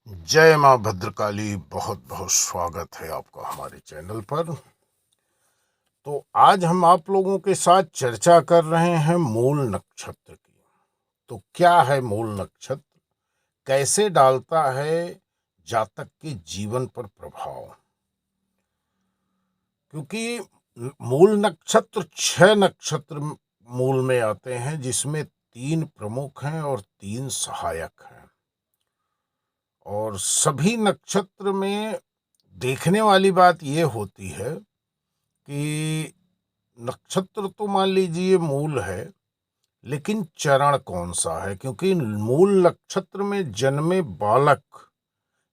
जय माँ भद्रकाली। बहुत बहुत स्वागत है आपका हमारे चैनल पर। तो आज हम आप लोगों के साथ चर्चा कर रहे हैं मूल नक्षत्र की। तो क्या है मूल नक्षत्र, कैसे डालता है जातक के जीवन पर प्रभाव? क्योंकि मूल नक्षत्र 6 नक्षत्र मूल में आते हैं, जिसमें 3 प्रमुख हैं और 3 सहायक हैं। और सभी नक्षत्र में देखने वाली बात यह होती है कि नक्षत्र तो मान लीजिए मूल है, लेकिन चरण कौन सा है? क्योंकि मूल नक्षत्र में जन्मे बालक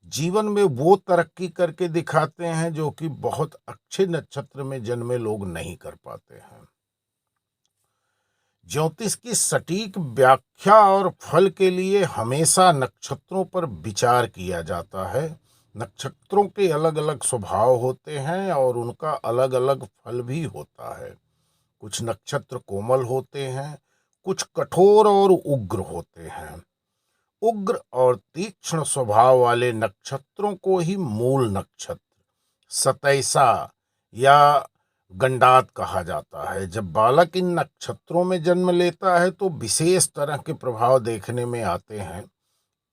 जीवन में वो तरक्की करके दिखाते हैं जो कि बहुत अच्छे नक्षत्र में जन्मे लोग नहीं कर पाते हैं। ज्योतिष की सटीक व्याख्या और फल के लिए हमेशा नक्षत्रों पर विचार किया जाता है। नक्षत्रों के अलग अलग स्वभाव होते हैं और उनका अलग अलग फल भी होता है। कुछ नक्षत्र कोमल होते हैं, कुछ कठोर और उग्र होते हैं। उग्र और तीक्ष्ण स्वभाव वाले नक्षत्रों को ही मूल नक्षत्र, सतैसा या गंडात कहा जाता है। जब बालक इन नक्षत्रों में जन्म लेता है तो विशेष तरह के प्रभाव देखने में आते हैं।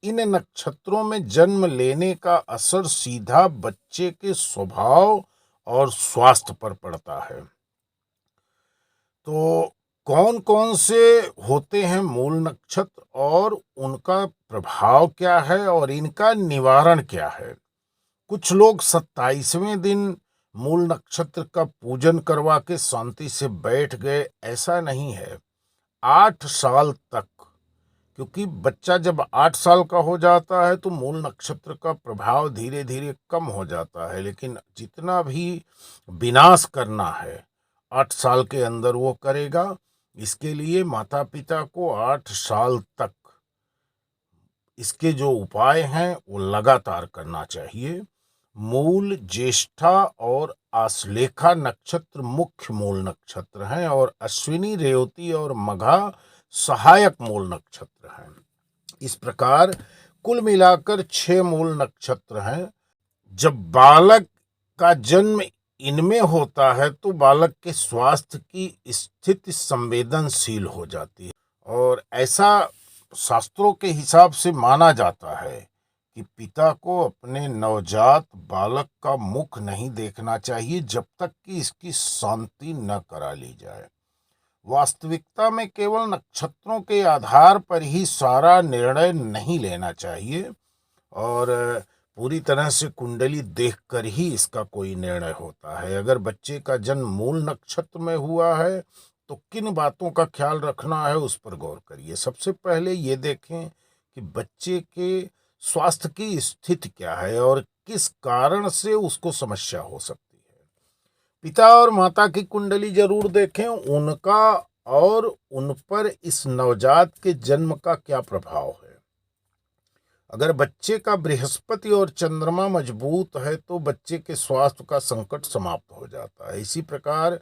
इन नक्षत्रों में जन्म लेने का असर सीधा बच्चे के स्वभाव और स्वास्थ्य पर पड़ता है। तो कौन कौन से होते हैं मूल नक्षत्र और उनका प्रभाव क्या है और इनका निवारण क्या है? कुछ लोग 27वें दिन मूल नक्षत्र का पूजन करवा के शांति से बैठ गए, ऐसा नहीं है। 8 साल तक, क्योंकि बच्चा जब 8 साल का हो जाता है तो मूल नक्षत्र का प्रभाव धीरे धीरे कम हो जाता है, लेकिन जितना भी विनाश करना है 8 साल के अंदर वो करेगा। इसके लिए माता पिता को 8 साल तक इसके जो उपाय हैं वो लगातार करना चाहिए। मूल, ज्येष्ठा और आश्लेषा नक्षत्र मुख्य मूल नक्षत्र हैं और अश्विनी, रेवती और मघा सहायक मूल नक्षत्र हैं। इस प्रकार कुल मिलाकर 6 मूल नक्षत्र हैं। जब बालक का जन्म इनमें होता है तो बालक के स्वास्थ्य की स्थिति संवेदनशील हो जाती है और ऐसा शास्त्रों के हिसाब से माना जाता है कि पिता को अपने नवजात बालक का मुख नहीं देखना चाहिए जब तक कि इसकी शांति न करा ली जाए। वास्तविकता में केवल नक्षत्रों के आधार पर ही सारा निर्णय नहीं लेना चाहिए और पूरी तरह से कुंडली देखकर ही इसका कोई निर्णय होता है। अगर बच्चे का जन्म मूल नक्षत्र में हुआ है तो किन बातों का ख्याल रखना है उस पर गौर करिए। सबसे पहले ये देखें कि बच्चे के स्वास्थ्य की स्थिति क्या है और किस कारण से उसको समस्या हो सकती है। पिता और माता की कुंडली जरूर देखें, उनका और उन पर इस नवजात के जन्म का क्या प्रभाव है। अगर बच्चे का बृहस्पति और चंद्रमा मजबूत है तो बच्चे के स्वास्थ्य का संकट समाप्त हो जाता है। इसी प्रकार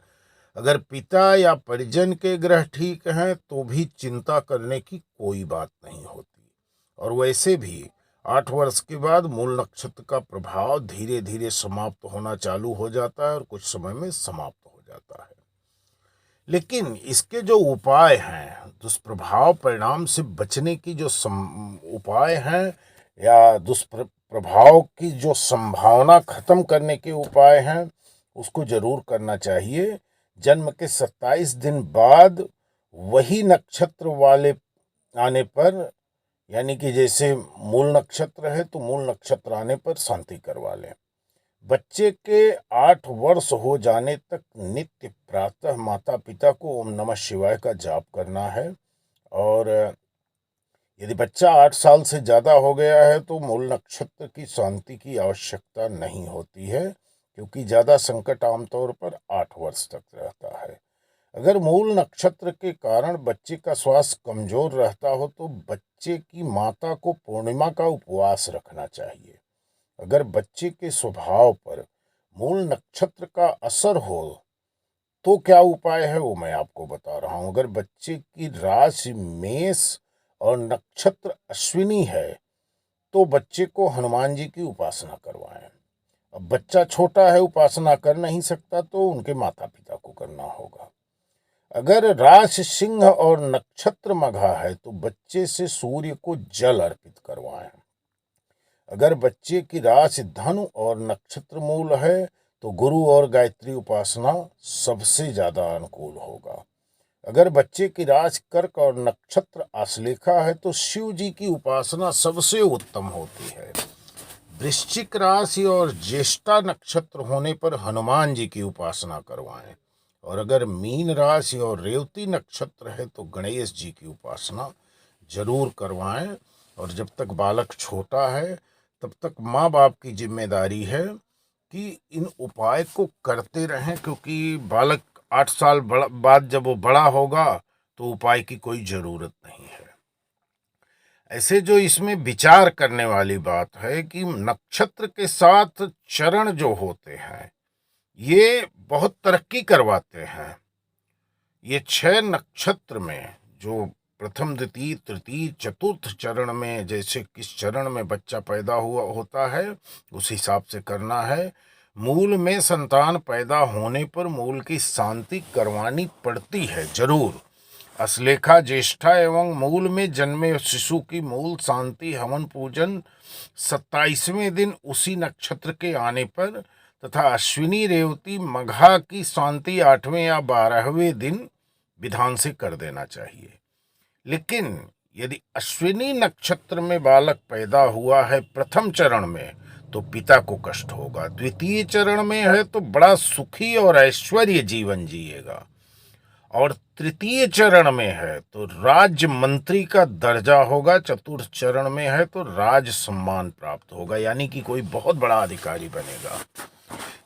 अगर पिता या परिजन के ग्रह ठीक हैं तो भी चिंता करने की कोई बात नहीं होती। और वैसे भी 8 वर्ष के बाद मूल नक्षत्र का प्रभाव धीरे धीरे समाप्त होना चालू हो जाता है और कुछ समय में समाप्त हो जाता है। लेकिन इसके जो उपाय हैं, दुष्प्रभाव परिणाम से बचने की जो उपाय हैं या दुष्प्रभाव की जो संभावना खत्म करने के उपाय हैं, उसको जरूर करना चाहिए। जन्म के 27 दिन बाद वही नक्षत्र वाले आने पर, यानी कि जैसे मूल नक्षत्र है तो मूल नक्षत्र आने पर शांति करवा लें। बच्चे के 8 वर्ष हो जाने तक नित्य प्रातः माता पिता को ओम नमः शिवाय का जाप करना है। और यदि बच्चा 8 साल से ज़्यादा हो गया है तो मूल नक्षत्र की शांति की आवश्यकता नहीं होती है, क्योंकि ज़्यादा संकट आमतौर पर 8 वर्ष तक रहता है। अगर मूल नक्षत्र के कारण बच्चे का स्वास्थ्य कमजोर रहता हो तो बच्चे की माता को पूर्णिमा का उपवास रखना चाहिए। अगर बच्चे के स्वभाव पर मूल नक्षत्र का असर हो तो क्या उपाय है वो मैं आपको बता रहा हूं। अगर बच्चे की राशि मेष और नक्षत्र अश्विनी है तो बच्चे को हनुमान जी की उपासना करवाएं। अब बच्चा छोटा है, उपासना कर नहीं सकता, तो उनके माता पिता को करना होगा। अगर राशि सिंह और नक्षत्र मघा है तो बच्चे से सूर्य को जल अर्पित करवाएं। अगर बच्चे की राशि धनु और नक्षत्र मूल है तो गुरु और गायत्री उपासना सबसे ज्यादा अनुकूल होगा। अगर बच्चे की राशि कर्क और नक्षत्र आश्लेषा है तो शिव जी की उपासना सबसे उत्तम होती है। वृश्चिक राशि और ज्येष्ठा नक्षत्र होने पर हनुमान जी की उपासना करवाएं। और अगर मीन राशि और रेवती नक्षत्र है तो गणेश जी की उपासना जरूर करवाएं। और जब तक बालक छोटा है तब तक माँ बाप की जिम्मेदारी है कि इन उपाय को करते रहें, क्योंकि बालक 8 साल बाद जब वो बड़ा होगा तो उपाय की कोई जरूरत नहीं है। ऐसे जो इसमें विचार करने वाली बात है कि नक्षत्र के साथ चरण जो होते हैं ये बहुत तरक्की करवाते हैं। ये 6 नक्षत्र में जो प्रथम द्वितीय तृतीय चतुर्थ चरण में, जैसे किस चरण में बच्चा पैदा हुआ होता है उस हिसाब से करना है। मूल में संतान पैदा होने पर मूल की शांति करवानी पड़ती है जरूर। अश्लेषा ज्येष्ठा एवं मूल में जन्मे शिशु की मूल शांति हवन पूजन 27वें दिन उसी नक्षत्र के आने पर तथा अश्विनी रेवती मघा की शांति 8वें या 12वें दिन विधान से कर देना चाहिए। लेकिन यदि अश्विनी नक्षत्र में बालक पैदा हुआ है प्रथम चरण में तो पिता को कष्ट होगा। द्वितीय चरण में है तो बड़ा सुखी और ऐश्वर्य जीवन जिएगा। और तृतीय चरण में है तो राज्य मंत्री का दर्जा होगा। चतुर्थ चरण में है तो राज सम्मान प्राप्त होगा, यानी कि कोई बहुत बड़ा अधिकारी बनेगा।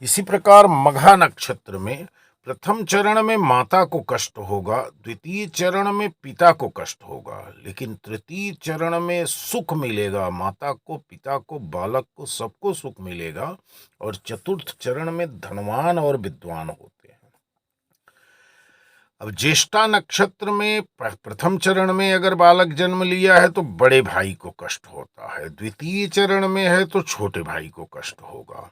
इसी प्रकार मघा नक्षत्र में प्रथम चरण में माता को कष्ट होगा, द्वितीय चरण में पिता को कष्ट होगा, लेकिन तृतीय चरण में सुख मिलेगा। माता को, पिता को, बालक को, सबको सुख मिलेगा। और चतुर्थ चरण में धनवान और विद्वान होते हैं। अब ज्येष्ठा नक्षत्र में प्रथम चरण में अगर बालक जन्म लिया है तो बड़े भाई को कष्ट होता है, द्वितीय चरण में है तो छोटे भाई को कष्ट होगा,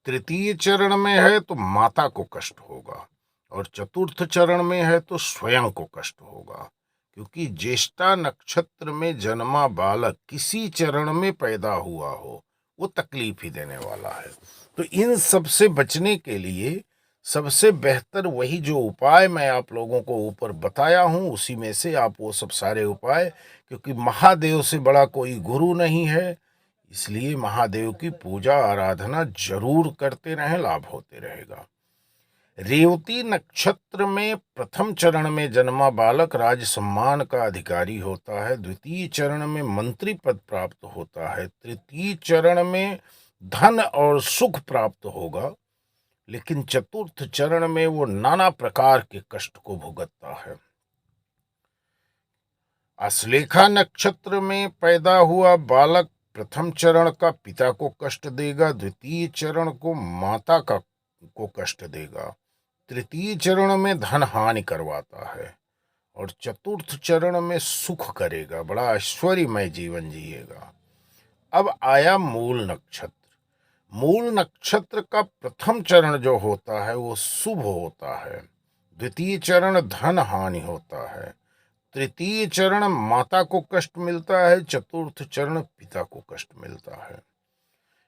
तृतीय चरण में है तो माता को कष्ट होगा, और चतुर्थ चरण में है तो स्वयं को कष्ट होगा। क्योंकि ज्येष्ठा नक्षत्र में जन्मा बालक किसी चरण में पैदा हुआ हो वो तकलीफ ही देने वाला है। तो इन सब से बचने के लिए सबसे बेहतर वही जो उपाय मैं आप लोगों को ऊपर बताया हूँ उसी में से आप वो सब सारे उपाय, क्योंकि महादेव से बड़ा कोई गुरु नहीं है, इसलिए महादेव की पूजा आराधना जरूर करते रहें, लाभ होते रहेगा। रेवती नक्षत्र में प्रथम चरण में जन्मा बालक राज सम्मान का अधिकारी होता है, द्वितीय चरण में मंत्री पद प्राप्त होता है, तृतीय चरण में धन और सुख प्राप्त होगा, लेकिन चतुर्थ चरण में वो नाना प्रकार के कष्ट को भुगतता है। अश्लेषा नक्षत्र में पैदा हुआ बालक प्रथम चरण का पिता को कष्ट देगा, द्वितीय चरण को माता को कष्ट देगा, तृतीय चरण में धन हानि करवाता है, और चतुर्थ चरण में सुख करेगा, बड़ा ऐश्वर्यमय जीवन जिएगा। अब आया मूल नक्षत्र। मूल नक्षत्र का प्रथम चरण जो होता है वो शुभ होता है, द्वितीय चरण धन हानि होता है, तृतीय चरण माता को कष्ट मिलता है, चतुर्थ चरण पिता को कष्ट मिलता है।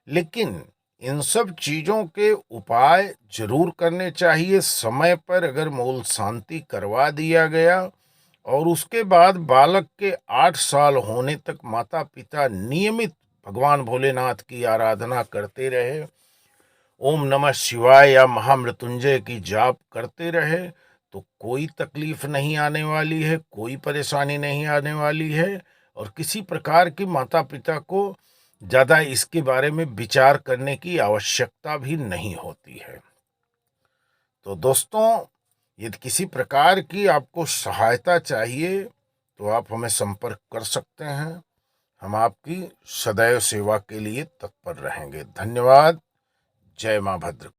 लेकिन इन सब चीजों के उपाय जरूर करने चाहिए समय पर। अगर मूल शांति करवा दिया गया और उसके बाद बालक के 8 साल होने तक माता पिता नियमित भगवान भोलेनाथ की आराधना करते रहे, ओम नमः शिवाय या महामृत्युंजय की जाप करते रहे, तो कोई तकलीफ नहीं आने वाली है, कोई परेशानी नहीं आने वाली है, और किसी प्रकार की माता पिता को ज़्यादा इसके बारे में विचार करने की आवश्यकता भी नहीं होती है। तो दोस्तों, यदि किसी प्रकार की आपको सहायता चाहिए तो आप हमें संपर्क कर सकते हैं। हम आपकी सदैव सेवा के लिए तत्पर रहेंगे। धन्यवाद। जय मां भद्र।